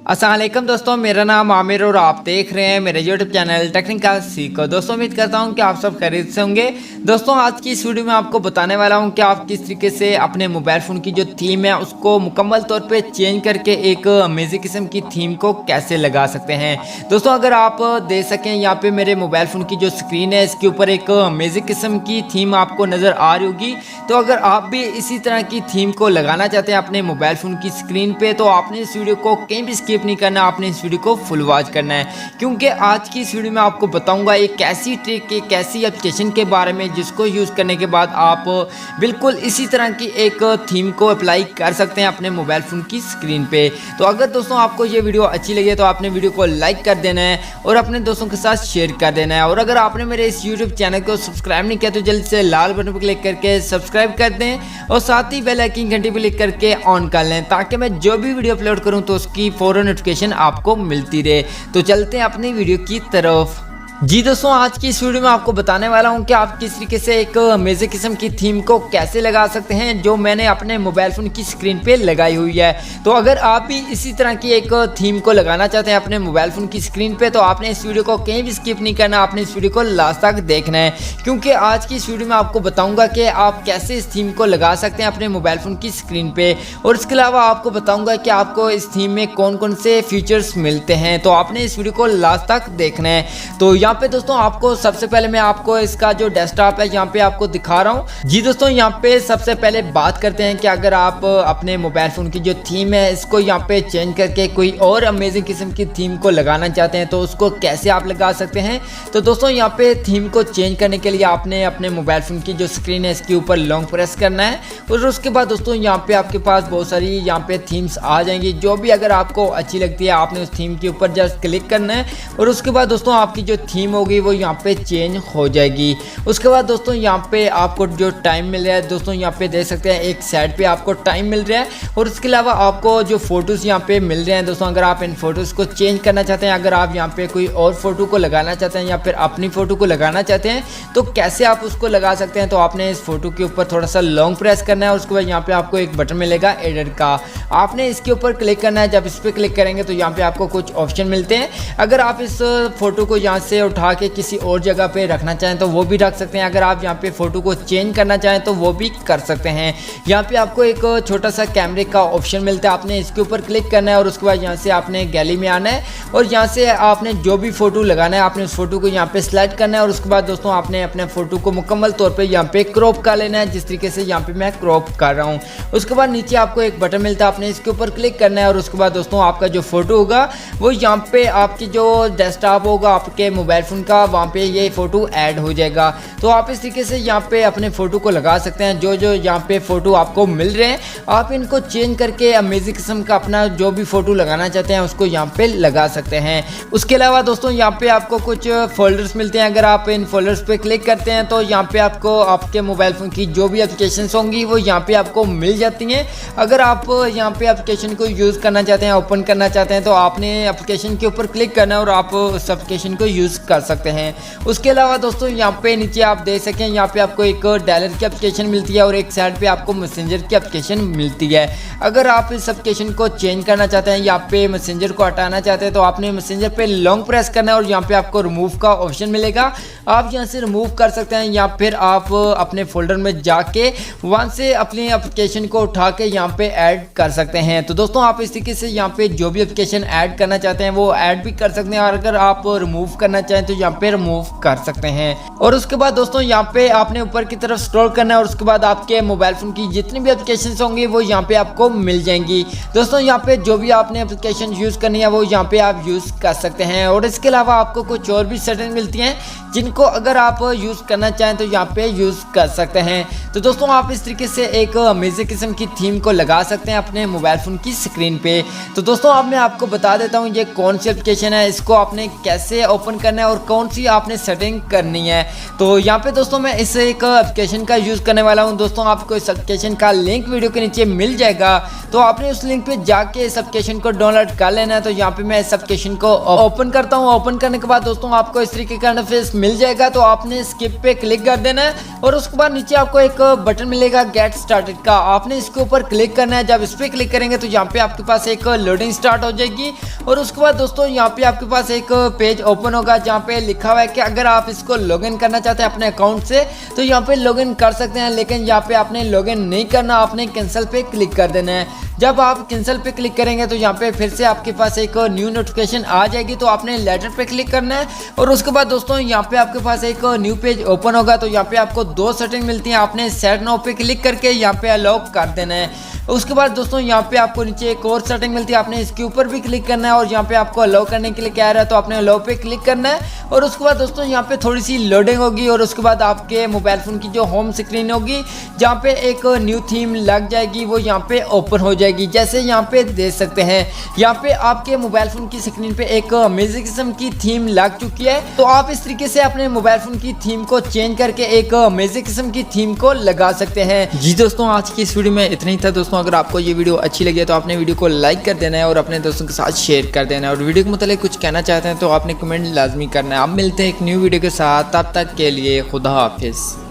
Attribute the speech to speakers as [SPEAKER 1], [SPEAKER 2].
[SPEAKER 1] अस्सलाम वालेकुम दोस्तों, मेरा नाम आमिर और आप देख रहे हैं मेरे यूट्यूब चैनल टेक्निकल सीखो। दोस्तों उम्मीद करता हूं कि आप सब खैरियत से होंगे। दोस्तों आज की इस वीडियो में आपको बताने वाला हूं कि आप किस तरीके से अपने मोबाइल फ़ोन की जो थीम है उसको मुकम्मल तौर पे चेंज करके एक अमेजिंग किस्म की थीम को कैसे लगा सकते हैं। दोस्तों अगर आप देख सकें यहाँ पे मेरे मोबाइल फ़ोन की जो स्क्रीन है इसके ऊपर एक अमेजिंग किस्म की थीम आपको नज़र आ रही होगी। तो अगर आप भी इसी तरह की थीम को लगाना चाहते हैं अपने मोबाइल फ़ोन की स्क्रीन पे तो आपने इस वीडियो को कहीं भी स्किप नहीं करना, आपने इस वीडियो को फुल वॉच करना है, क्योंकि आज की इस वीडियो में आपको बताऊंगा एक ऐसी ट्रिक, एक ऐसी एप्लीकेशन के बारे में जिसको यूज़ करने के बाद आप बिल्कुल इसी तरह की एक थीम को अप्लाई कर सकते हैं अपने मोबाइल फ़ोन की स्क्रीन पे। तो अगर दोस्तों आपको ये वीडियो अच्छी लगे तो आपने वीडियो को लाइक कर देना है और अपने दोस्तों के साथ शेयर कर देना है। और अगर आपने मेरे इस यूट्यूब चैनल को सब्सक्राइब नहीं किया तो जल्द से लाल बटन पर क्लिक करके सब्सक्राइब कर दें और साथ ही बेल आइकन घंटी पर क्लिक करके ऑन कर लें ताकि मैं जो भी वीडियो अपलोड करूं तो उसकी फौरन नोटिफिकेशन आपको मिलती रहे। तो चलते हैं अपनी वीडियो की तरफ। जी दोस्तों आज की इस वीडियो में आपको बताने वाला हूं कि आप किस तरीके से एक अमेजिंग किस्म की थीम को कैसे लगा सकते हैं जो मैंने अपने मोबाइल फ़ोन की स्क्रीन पे लगाई हुई है। तो अगर आप भी इसी तरह की एक थीम को लगाना चाहते हैं अपने मोबाइल फ़ोन की स्क्रीन पे तो आपने इस वीडियो को कहीं भी स्किप नहीं करना, आपने इस वीडियो को लास्ट तक देखना है, क्योंकि आज की इस वीडियो में आपको बताऊँगा कि आप कैसे इस थीम को लगा सकते हैं अपने मोबाइल फ़ोन की स्क्रीन पर। और इसके अलावा आपको बताऊँगा कि आपको इस थीम में कौन कौन से फीचर्स मिलते हैं, तो आपने इस वीडियो को लास्ट तक देखना है। तो यहाँ पे दोस्तों आपको सबसे पहले मैं आपको इसका जो डेस्कटॉप है यहाँ पे आपको दिखा रहा हूँ। जी दोस्तों यहाँ पे सबसे पहले बात करते हैं कि अगर आप अपने मोबाइल फ़ोन की जो थीम है इसको यहाँ पे चेंज करके कोई और अमेजिंग किस्म की थीम को लगाना चाहते हैं तो उसको कैसे आप लगा सकते हैं। तो दोस्तों यहाँ पे थीम को चेंज करने के लिए आपने अपने मोबाइल फ़ोन की जो स्क्रीन है इसके ऊपर लॉन्ग प्रेस करना है और उसके बाद दोस्तों यहाँ पे आपके पास बहुत सारी यहाँ पे थीम्स आ जाएंगी। जो भी अगर आपको अच्छी लगती है आपने उस थीम के ऊपर जस्ट क्लिक करना है और उसके बाद दोस्तों आपकी जो थीम होगी वो यहाँ पे चेंज हो जाएगी। उसके बाद दोस्तों यहाँ पे आपको जो टाइम मिल रहा है दोस्तों यहाँ पे देख सकते हैं एक साइड पे आपको टाइम मिल रहा है और उसके अलावा आपको जो फोटोज़ यहाँ पे मिल रहे हैं दोस्तों अगर आप इन फोटोज़ को चेंज करना चाहते हैं, अगर आप यहाँ पे कोई और फोटो को लगाना चाहते हैं या फिर अपनी फ़ोटो को लगाना चाहते हैं तो कैसे आप उसको लगा सकते हैं। तो आपने इस फोटो के ऊपर थोड़ा सा लॉन्ग प्रेस करना है और उसके बाद यहाँ पे आपको एक बटन मिलेगा एडिट का, आपने इसके ऊपर क्लिक करना है। जब इस पर क्लिक करेंगे तो यहाँ पे आपको कुछ ऑप्शन मिलते हैं। अगर आप इस फोटो को यहाँ से उठा के किसी और जगह पे रखना चाहें तो वो भी रख सकते हैं, अगर आप यहाँ पे फ़ोटो को चेंज करना चाहें तो वो भी कर सकते हैं। यहाँ पे आपको एक छोटा सा कैमरे का ऑप्शन मिलता है, आपने इसके ऊपर क्लिक करना है और उसके बाद यहाँ से आपने गैलरी में आना है और यहाँ से आपने जो भी फ़ोटो लगाना है आपने उस फोटो को यहाँ पे सिलेक्ट करना है और उसके बाद दोस्तों आपने अपने फ़ोटो को मुकम्मल तौर पर यहाँ पे क्रॉप कर लेना है, जिस तरीके से यहाँ पे मैं क्रॉप कर रहा हूँ। उसके बाद नीचे आपको एक बटन मिलता है, आपने इसके ऊपर क्लिक करना है और उसके बाद दोस्तों आपका जो फोटो होगा वो यहाँ पे आपकी जो डेस्कटॉप होगा आपके मोबाइल फ़ोन का वहाँ पे ये फ़ोटो ऐड हो जाएगा। तो आप इस तरीके से यहाँ पे अपने फ़ोटो को लगा सकते हैं। जो जो यहाँ पे फ़ोटो आपको मिल रहे हैं आप इनको चेंज करके अमेजिंग किस्म का अपना जो भी फ़ोटो लगाना चाहते हैं उसको यहाँ पे लगा सकते हैं। उसके अलावा दोस्तों यहाँ पे आपको कुछ फोल्डर्स मिलते हैं, अगर आप इन फोल्डर्स पे क्लिक करते हैं तो यहाँ पे आपको आपके मोबाइल फ़ोन की जो भी एप्लीकेशंस होंगी वो यहाँ पे आपको मिल जाती हैं। अगर आप यहाँ पे एप्लीकेशन को यूज़ करना चाहते हैं, ओपन करना चाहते हैं तो आपने एप्लीकेशन के ऊपर क्लिक करना है और आप उस एप्लीकेशन को यूज़ कर सकते हैं। उसके अलावा दोस्तों यहाँ पे नीचे आप देख सकें यहाँ पे आपको एक डायलर की एप्लीकेशन मिलती है और एक साइड पे आपको मैसेंजर की एप्लीकेशन मिलती है। अगर आप इस एप्लीकेशन को चेंज करना चाहते हैं, यहाँ पे मैसेंजर को हटाना चाहते हैं तो आपने मैसेंजर पे लॉन्ग प्रेस करना है और यहाँ पे आपको रिमूव का ऑप्शन मिलेगा, आप यहाँ से रिमूव कर सकते हैं या फिर आप अपने फोल्डर में जाके वहाँ से अपनी एप्लीकेशन को उठा के यहाँ पे ऐड कर सकते हैं। तो दोस्तों आप इस तरीके से यहाँ पे जो भी एप्लीकेशन ऐड करना चाहते हैं वो ऐड भी कर सकते हैं और अगर आप रिमूव करना चाहें तो यहाँ पे रिमूव कर सकते हैं। और उसके बाद दोस्तों यहाँ पे आपने ऊपर की तरफ स्क्रॉल करना है और उसके बाद आपके मोबाइल फ़ोन की जितनी भी एप्लीकेशंस होंगी वो यहाँ पे आपको मिल जाएंगी। दोस्तों यहाँ पे जो भी आपने एप्लीकेशन यूज़ करनी है वो यहाँ पे आप यूज़ कर सकते हैं। और इसके अलावा आपको कुछ और भी सेटिंग मिलती हैं जिनको अगर आप यूज़ करना चाहें तो यहाँ पे यूज़ कर सकते हैं। तो दोस्तों आप इस तरीके से एक अमेजिंग किस्म की थीम को लगा सकते हैं अपने मोबाइल फ़ोन की स्क्रीन पे। तो दोस्तों अब मैं आपको बता देता हूँ ये कौन सी एप्लीकेशन है, इसको आपने कैसे ओपन करना है और कौन सी आपने सेटिंग करनी है। तो यहाँ पे दोस्तों मैं इस एक एप्लीकेशन का यूज़ करने वाला हूँ। दोस्तों आपको इस एप्लीकेशन का लिंक वीडियो के नीचे मिल जाएगा, तो आपने उस लिंक पे जाके इस एप्लीकेशन को डाउनलोड कर लेना है। तो यहाँ पे मैं इस एप्लीकेशन को ओपन करता हूँ। ओपन करने के बाद दोस्तों आपको इस तरीके का इंटरफेस मिल जाएगा, तो आपने स्किप पे क्लिक कर देना है और उसके बाद नीचे आपको एक बटन मिलेगा गेट स्टार्टेड का, आपने इसके ऊपर क्लिक करना है। जब इस पर क्लिक करेंगे तो यहाँ पे आपके पास एक लोडिंग स्टार्ट हो जाएगी और उसके बाद दोस्तों यहाँ पे आपके पास एक पेज ओपन होगा जहाँ पे लिखा हुआ है कि अगर आप इसको लॉगिन करना चाहते हैं अपने अकाउंट से तो यहाँ पे लॉगिन कर सकते हैं, लेकिन यहाँ पे आपने लॉगिन नहीं करना, आपने कैंसिल पे क्लिक कर देना है। जब आप कैंसिल पे क्लिक करेंगे तो यहाँ पे फिर से आपके पास एक न्यू नोटिफिकेशन आ जाएगी, तो आपने लेटर पे क्लिक करना है और उसके बाद दोस्तों यहाँ पे आपके पास एक न्यू पेज ओपन होगा। तो यहाँ पे आपको दो सेटिंग मिलती हैं, आपने सेट नाउ पे क्लिक करके यहाँ पे अलाउ कर देना है। उसके बाद दोस्तों यहाँ पे आपको नीचे एक और सेटिंग मिलती है, आपने इसके ऊपर भी क्लिक करना है और यहाँ पे आपको अलाउ करने के लिए क्या आ रहा है, तो आपने अलाउ पे क्लिक करना है और उसके बाद दोस्तों यहाँ पे थोड़ी सी लोडिंग होगी और उसके बाद आपके मोबाइल फ़ोन की जो होम स्क्रीन होगी जहाँ पे एक न्यू थीम लग जाएगी वो यहाँ पे ओपन हो जाएगी। जैसे यहाँ पे देख सकते हैं यहाँ पे आपके मोबाइल फ़ोन की स्क्रीन पे एक अमेजिंग किस्म की थीम लग चुकी है। तो आप इस तरीके से अपने मोबाइल फ़ोन की थीम को चेंज करके एक अमेजिंग किस्म की थीम को लगा सकते हैं। जी दोस्तों आज की इस वीडियो में इतना ही था। दोस्तों अगर आपको ये वीडियो अच्छी लगी तो आपने वीडियो को लाइक कर देना है और अपने दोस्तों के साथ शेयर कर देना है और वीडियो के मतलब कुछ कहना चाहते हैं तो आपने कमेंट लाजमी करना है। आप मिलते हैं एक न्यू वीडियो के साथ, तब तक के लिए खुदा हाफिज़।